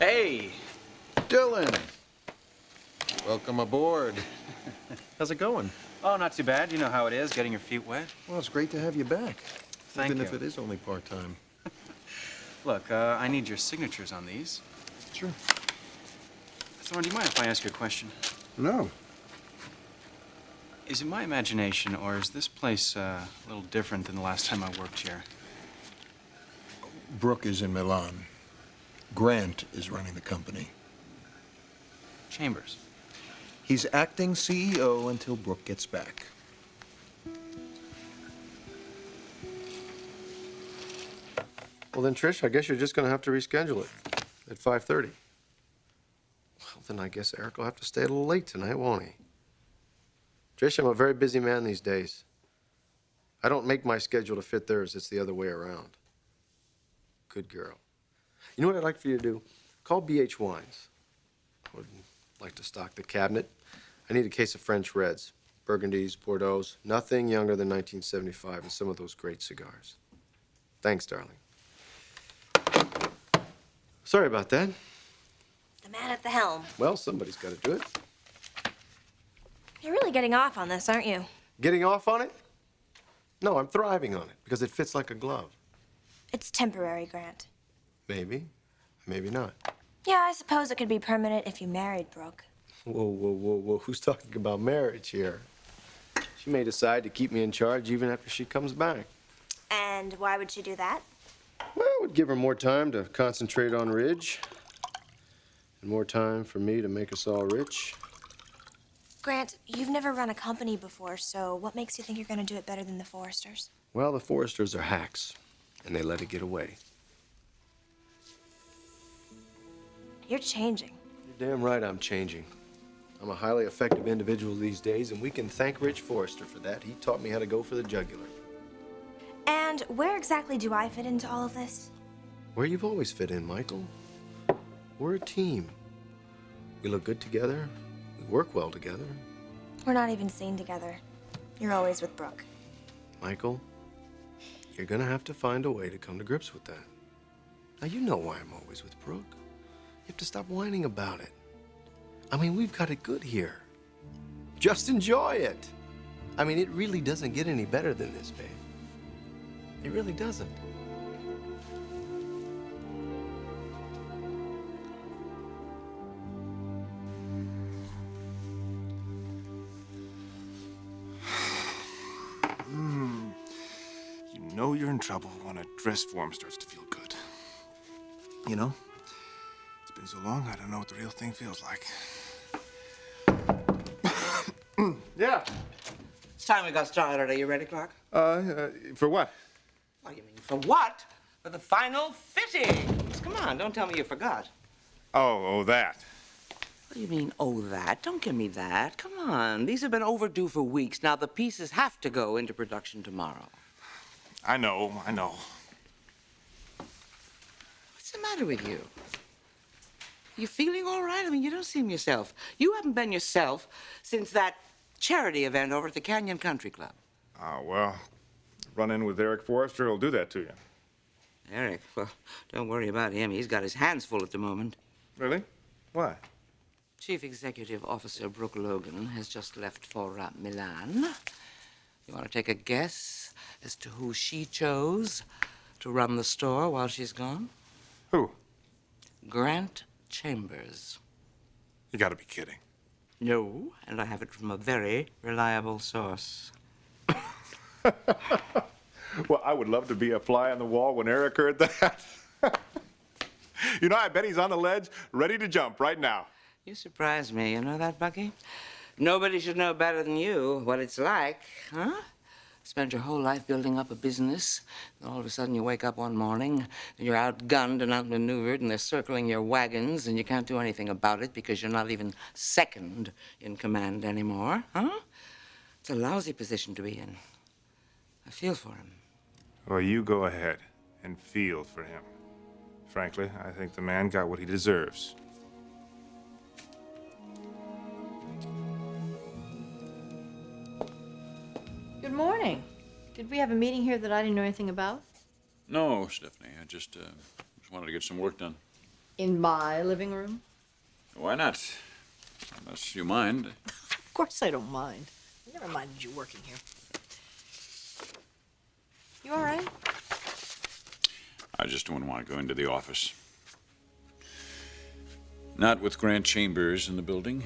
Hey! Dylan! Welcome aboard. How's it going? Oh, not too bad. You know how it is, getting your feet wet. Well, it's great to have you back. Thank Even you. if it is only part-time. Look, I need your signatures on these. Sure. Thorne, do you mind if I ask you a question? No. Is it my imagination, or is this place a little different than the last time I worked here? Brooke is in Milan. Grant is running the company. Chambers. He's acting CEO until Brooke gets back. Well then, Trish, I guess you're just gonna have to reschedule it at 5:30. Well, then I guess Eric will have to stay a little late tonight, won't he? Trish, I'm a very busy man these days. I don't make my schedule to fit theirs. It's the other way around. Good girl. You know what I'd like for you to do? Call BH Wines. I would like to stock the cabinet. I need a case of French Reds, Burgundies, Bordeaux's, nothing younger than 1975, and some of those great cigars. Thanks, darling. Sorry about that. The man at the helm. Well, somebody's got to do it. You're really getting off on this, aren't you? Getting off on it? No, I'm thriving on it because it fits like a glove. It's temporary, Grant. Maybe, maybe not. Yeah, I suppose it could be permanent if you married Brooke. Whoa, whoa, whoa, whoa. Who's talking about marriage here? She may decide to keep me in charge even after she comes back. And why would she do that? Well, it would give her more time to concentrate on Ridge. And more time for me to make us all rich. Grant, you've never run a company before, so what makes you think you're going to do it better than the Forresters? Well, the Forresters are hacks, and they let it get away. You're changing. You're damn right I'm changing. I'm a highly effective individual these days, and we can thank Rich Forrester for that. He taught me how to go for the jugular. And where exactly do I fit into all of this? Where you've always fit in, Michael. We're a team. We look good together. We work well together. We're not even seen together. You're always with Brooke. Michael, you're gonna have to find a way to come to grips with that. Now, you know why I'm always with Brooke. You have to stop whining about it. I mean, we've got it good here. Just enjoy it. I mean, it really doesn't get any better than this, babe. It really doesn't. You know you're in trouble when a dress form starts to feel good. You know, it's been so long, I don't know what the real thing feels like. Yeah. It's time we got started. Are you ready, Clarke? For what? What do you mean, for what? For the final fittings. Come on, don't tell me you forgot. Oh, that. What do you mean, oh, that? Don't give me that. Come on. These have been overdue for weeks. Now, the pieces have to go into production tomorrow. I know. What's the matter with you? You feeling all right? I mean, you don't seem yourself. You haven't been yourself since that charity event over at the Canyon Country Club. Well, run in with Eric Forrester, he'll do that to you. Eric, well, don't worry about him. He's got his hands full at the moment. Really? Why? Chief Executive Officer Brooke Logan has just left for Milan. You want to take a guess as to who she chose to run the store while she's gone? Who? Grant Chambers. You gotta be kidding. No, and I have it from a very reliable source. Well, I would love to be a fly on the wall when Eric heard that. You know, I bet he's on the ledge, ready to jump right now. You surprise me, you know that, Bucky? Nobody should know better than you what it's like, huh? Spend your whole life building up a business, and all of a sudden you wake up one morning, and you're outgunned and outmaneuvered, and they're circling your wagons, and you can't do anything about it because you're not even second in command anymore, huh? It's a lousy position to be in. I feel for him. Well, you go ahead and feel for him. Frankly, I think the man got what he deserves. Good morning. Did we have a meeting here that I didn't know anything about? No, Stephanie. I just wanted to get some work done. In my living room? Why not? Unless you mind. Of course I don't mind. I never minded you working here. You all right? I just don't want to go into the office. Not with Grant Chambers in the building.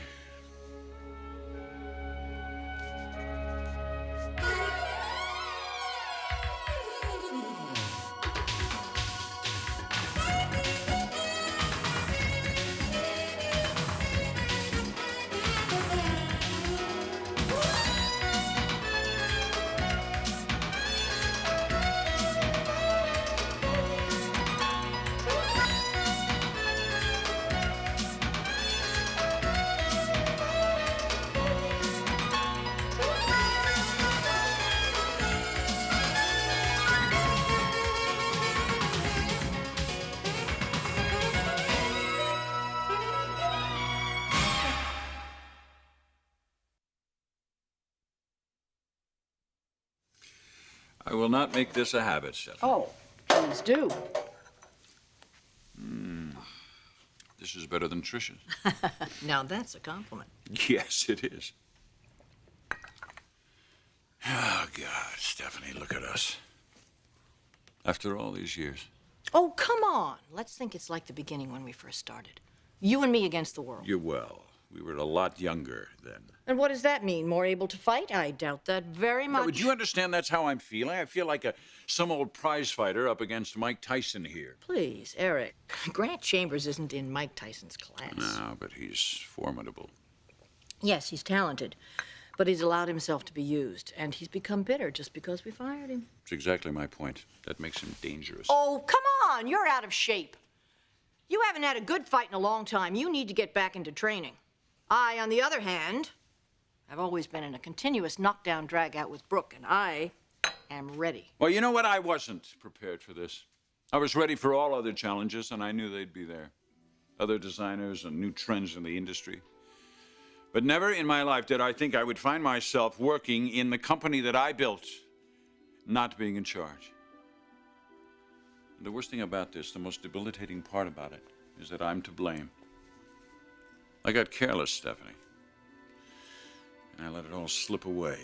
I will not make this a habit, Stephanie. Oh, please do. This is better than Trisha's. Now that's a compliment. Yes, it is. Oh, God, Stephanie, look at us. After all these years. Oh, come on. Let's think it's like the beginning when we first started. You and me against the world. You're well. We were a lot younger then. And what does that mean? More able to fight? I doubt that very much. Now, would you understand that's how I'm feeling? I feel like some old prize fighter up against Mike Tyson here. Please, Eric. Grant Chambers isn't in Mike Tyson's class. No, but he's formidable. Yes, he's talented, but he's allowed himself to be used, and he's become bitter just because we fired him. It's exactly my point. That makes him dangerous. Oh, come on. You're out of shape. You haven't had a good fight in a long time. You need to get back into training. I, on the other hand, have always been in a continuous knockdown drag-out with Brooke, and I am ready. Well, you know what? I wasn't prepared for this. I was ready for all other challenges, and I knew they'd be there. Other designers and new trends in the industry. But never in my life did I think I would find myself working in the company that I built, not being in charge. And the worst thing about this, the most debilitating part about it, is that I'm to blame. I got careless, Stephanie. And I let it all slip away.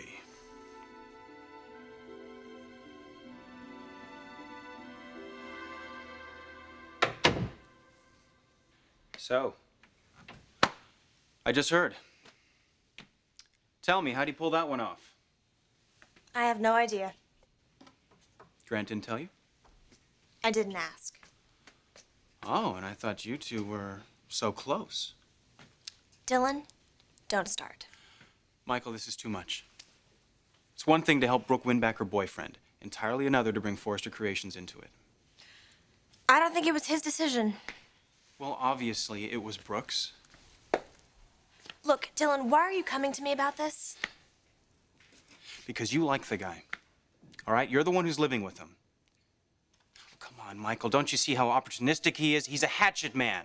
So, I just heard. Tell me, how'd he pull that one off? I have no idea. Grant didn't tell you? I didn't ask. Oh, and I thought you two were so close. Dylan, don't start. Michael, this is too much. It's one thing to help Brooke win back her boyfriend, entirely another to bring Forrester Creations into it. I don't think it was his decision. Well, obviously, it was Brooke's. Look, Dylan, why are you coming to me about this? Because you like the guy. All right? You're the one who's living with him. Come on, Michael, don't you see how opportunistic he is? He's a hatchet man.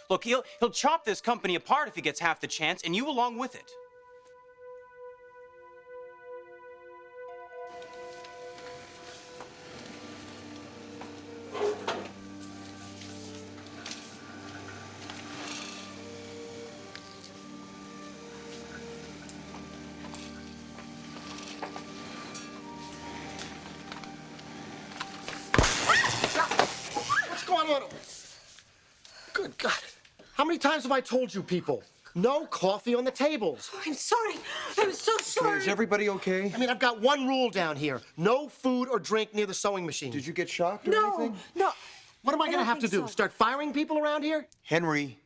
Look, he'll chop this company apart if he gets half the chance, and you along with it. What's going on? Good God. How many times have I told you people? No coffee on the tables. I'm sorry. I'm so sorry. Is everybody okay? I mean, I've got one rule down here. No food or drink near the sewing machine. Did you get shocked or No, anything? no. What am I going to don't have to think do? so. Start firing people around here? Henry,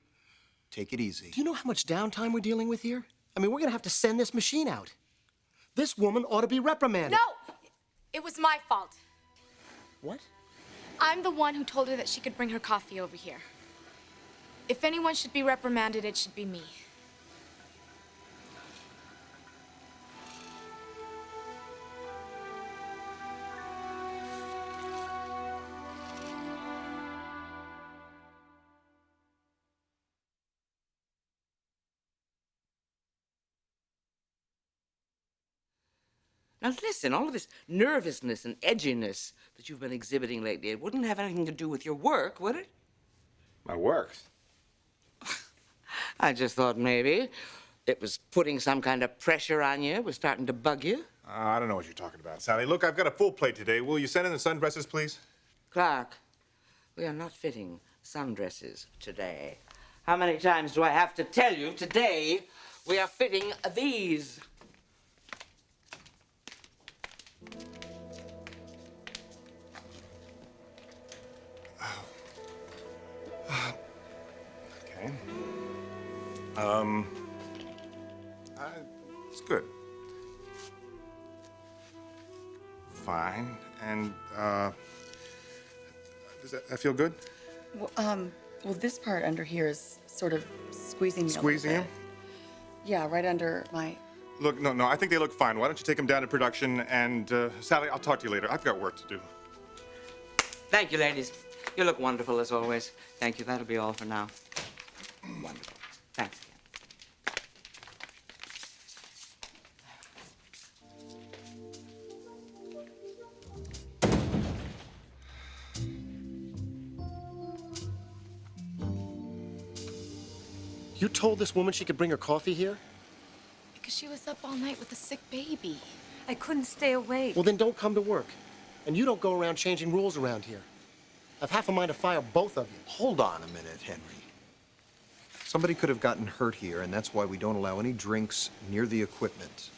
take it easy. Do you know how much downtime we're dealing with here? I mean, we're going to have to send this machine out. This woman ought to be reprimanded. No! It was my fault. What? I'm the one who told her that she could bring her coffee over here. If anyone should be reprimanded, it should be me. Now listen, all of this nervousness and edginess that you've been exhibiting lately, it wouldn't have anything to do with your work, would it? My works? I just thought maybe it was putting some kind of pressure on you. It was starting to bug you. I don't know what you're talking about, Sally. Look, I've got a full plate today. Will you send in the sundresses, please? Clarke, we are not fitting sundresses today. How many times do I have to tell you today we are fitting these? Okay. It's good. Fine. And, does that feel good? Well, this part under here is sort of squeezing me Squeezing a you? little bit. Yeah, right under my... Look, no, I think they look fine. Why don't you take them down to production? And, Sally, I'll talk to you later. I've got work to do. Thank you, ladies. You look wonderful as always. Thank you. That'll be all for now. Wonderful. Thanks again. You told this woman she could bring her coffee here? Because she was up all night with a sick baby. I couldn't stay awake. Well, then don't come to work. And you don't go around changing rules around here. I've half a mind to fire both of you. Hold on a minute, Henry. Somebody could have gotten hurt here, and that's why we don't allow any drinks near the equipment.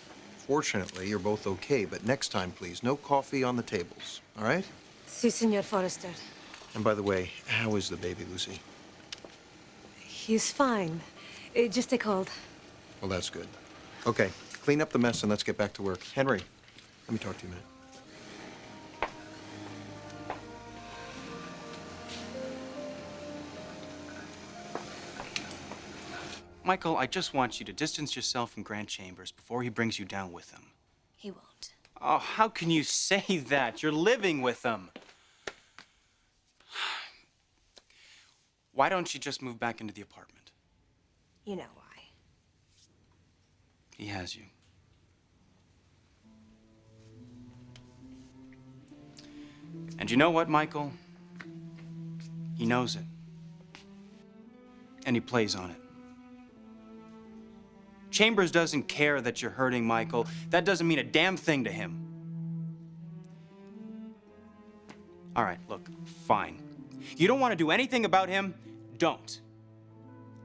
Fortunately, you're both okay, but next time, please, no coffee on the tables, all right? Si, Senor Forrester. And by the way, how is the baby, Lucy? He's fine. Just a cold. Well, that's good. Okay, clean up the mess and let's get back to work. Henry, let me talk to you a minute. Michael, I just want you to distance yourself from Grant Chambers before he brings you down with him. He won't. Oh, how can you say that? You're living with him. Why don't you just move back into the apartment? You know why. He has you. And you know what, Michael? He knows it. And he plays on it. Chambers doesn't care that you're hurting Michael. That doesn't mean a damn thing to him. All right, look, fine. You don't want to do anything about him? Don't.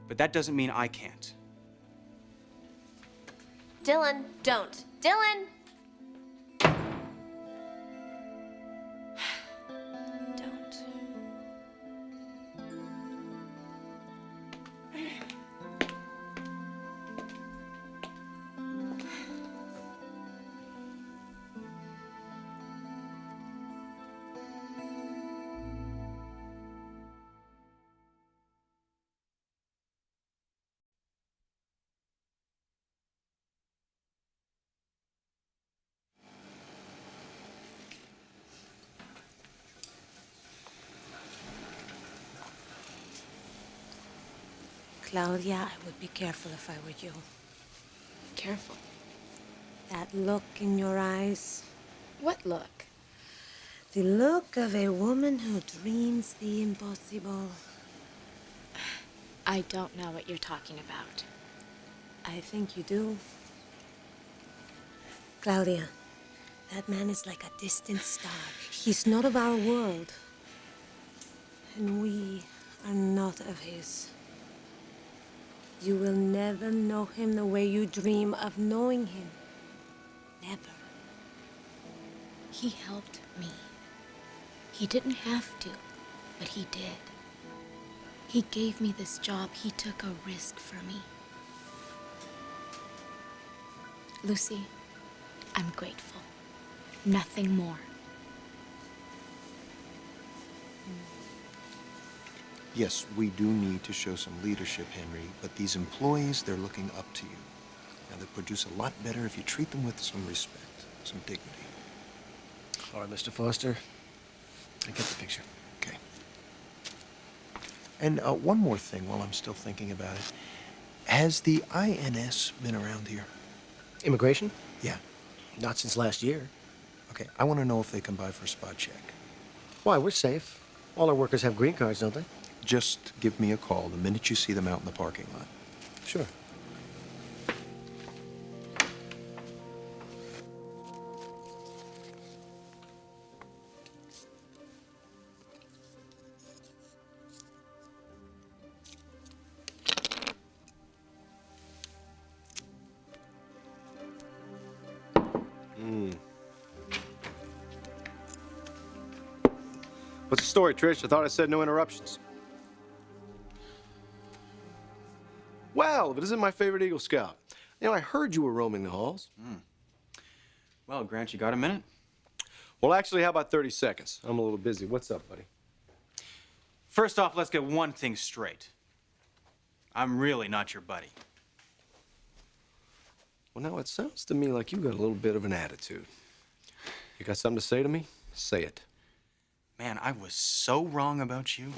But that doesn't mean I can't. Dylan, don't. Dylan! Don't. Claudia, I would be careful if I were you. Careful. That look in your eyes. What look? The look of a woman who dreams the impossible. I don't know what you're talking about. I think you do. Claudia, that man is like a distant star. He's not of our world. And we are not of his. You will never know him the way you dream of knowing him. Never. He helped me. He didn't have to, but he did. He gave me this job. He took a risk for me. Lucy, I'm grateful. Nothing more. Yes, we do need to show some leadership, Henry, but these employees, they're looking up to you. Now, they produce a lot better if you treat them with some respect, some dignity. All right, Mr. Foster. I get the picture. Okay. And one more thing while I'm still thinking about it. Has the INS been around here? Immigration? Yeah. Not since last year. Okay, I want to know if they come by for a spot check. Why, we're safe. All our workers have green cards, don't they? Just give me a call the minute you see them out in the parking lot. Sure. What's the story, Trish? I thought I said no interruptions. Well, if it isn't my favorite Eagle Scout. You know, I heard you were roaming the halls. Well, Grant, you got a minute? Well, actually, how about 30 seconds? I'm a little busy. What's up, buddy? First off, let's get one thing straight. I'm really not your buddy. Well, now, it sounds to me like you got a little bit of an attitude. You got something to say to me? Say it. Man, I was so wrong about you.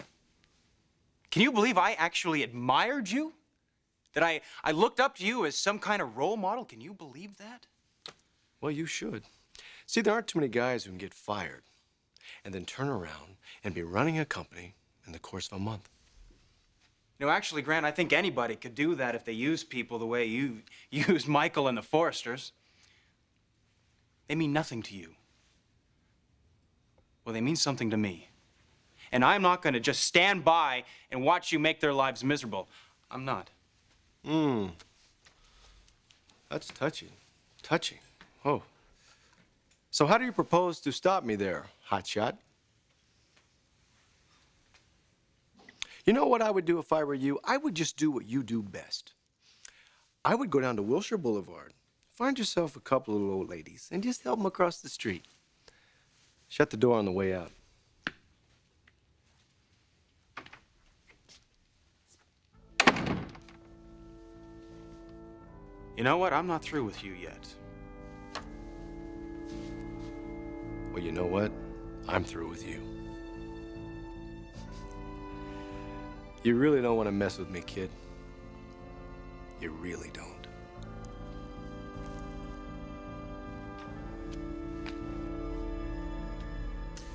Can you believe I actually admired you? That I looked up to you as some kind of role model? Can you believe that? Well, you should. See, there aren't too many guys who can get fired and then turn around and be running a company in the course of a month. You know, actually, Grant, I think anybody could do that if they use people the way you use Michael and the Forresters. They mean nothing to you. Well, they mean something to me. And I'm not going to just stand by and watch you make their lives miserable. I'm not. That's touching. Touching. Oh. So how do you propose to stop me there, hotshot? You know what I would do if I were you? I would just do what you do best. I would go down to Wilshire Boulevard, find yourself a couple of old ladies, and just help them across the street. Shut the door on the way out. You know what? I'm not through with you yet. Well, you know what? I'm through with you. You really don't want to mess with me, kid. You really don't.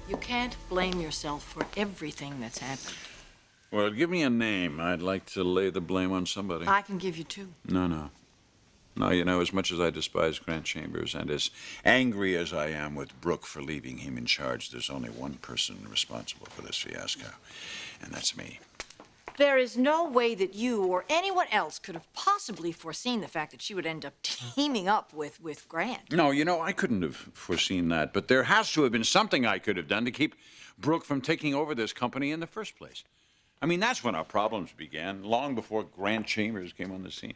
You can't blame yourself for everything that's happened. Well, give me a name. I'd like to lay the blame on somebody. I can give you two. No. No, you know, as much as I despise Grant Chambers and as angry as I am with Brooke for leaving him in charge, there's only one person responsible for this fiasco, and that's me. There is no way that you or anyone else could have possibly foreseen the fact that she would end up teaming up with Grant. No, you know, I couldn't have foreseen that, but there has to have been something I could have done to keep Brooke from taking over this company in the first place. I mean, that's when our problems began, long before Grant Chambers came on the scene.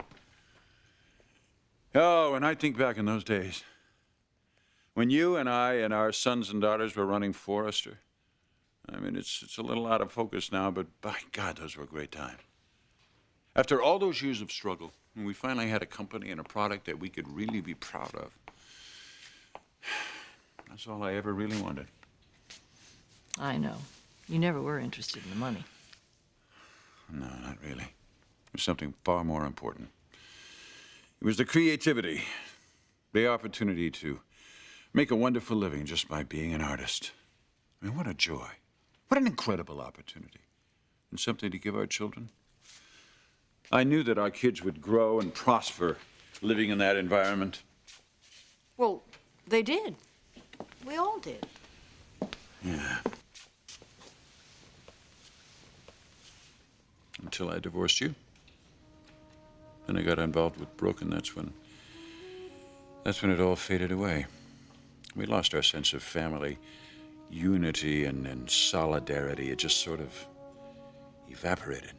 Oh, and I think back in those days, when you and I and our sons and daughters were running Forrester. I mean, it's a little out of focus now, but by God, those were great times. After all those years of struggle, when we finally had a company and a product that we could really be proud of, that's all I ever really wanted. I know. You never were interested in the money. No, not really. It was something far more important. It was the creativity, the opportunity to make a wonderful living just by being an artist. I mean, what a joy. What an incredible opportunity. And something to give our children. I knew that our kids would grow and prosper living in that environment. Well, they did. We all did. Yeah. Until I divorced you. Then I got involved with Brooke, and that's when it all faded away. We lost our sense of family, unity, and solidarity. It just sort of evaporated.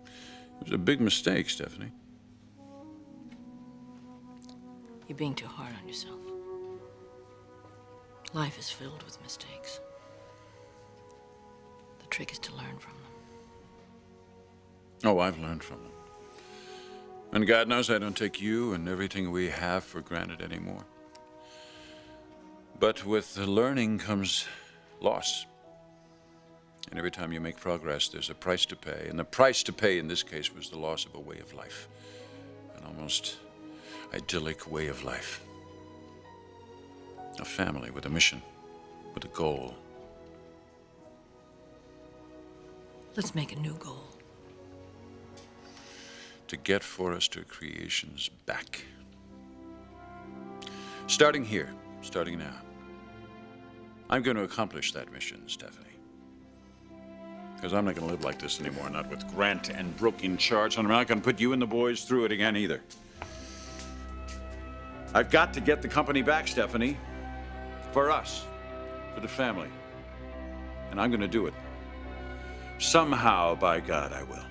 It was a big mistake, Stephanie. You're being too hard on yourself. Life is filled with mistakes. The trick is to learn from them. Oh, I've learned from them. And God knows I don't take you and everything we have for granted anymore. But with the learning comes loss. And every time you make progress, there's a price to pay. And the price to pay in this case was the loss of a way of life. An almost idyllic way of life. A family with a mission, with a goal. Let's make a new goal. To get Forrester Creations back. Starting here, starting now. I'm going to accomplish that mission, Stephanie. Because I'm not going to live like this anymore, not with Grant and Brooke in charge, and I'm not going to put you and the boys through it again either. I've got to get the company back, Stephanie. For us, for the family. And I'm going to do it. Somehow, by God, I will.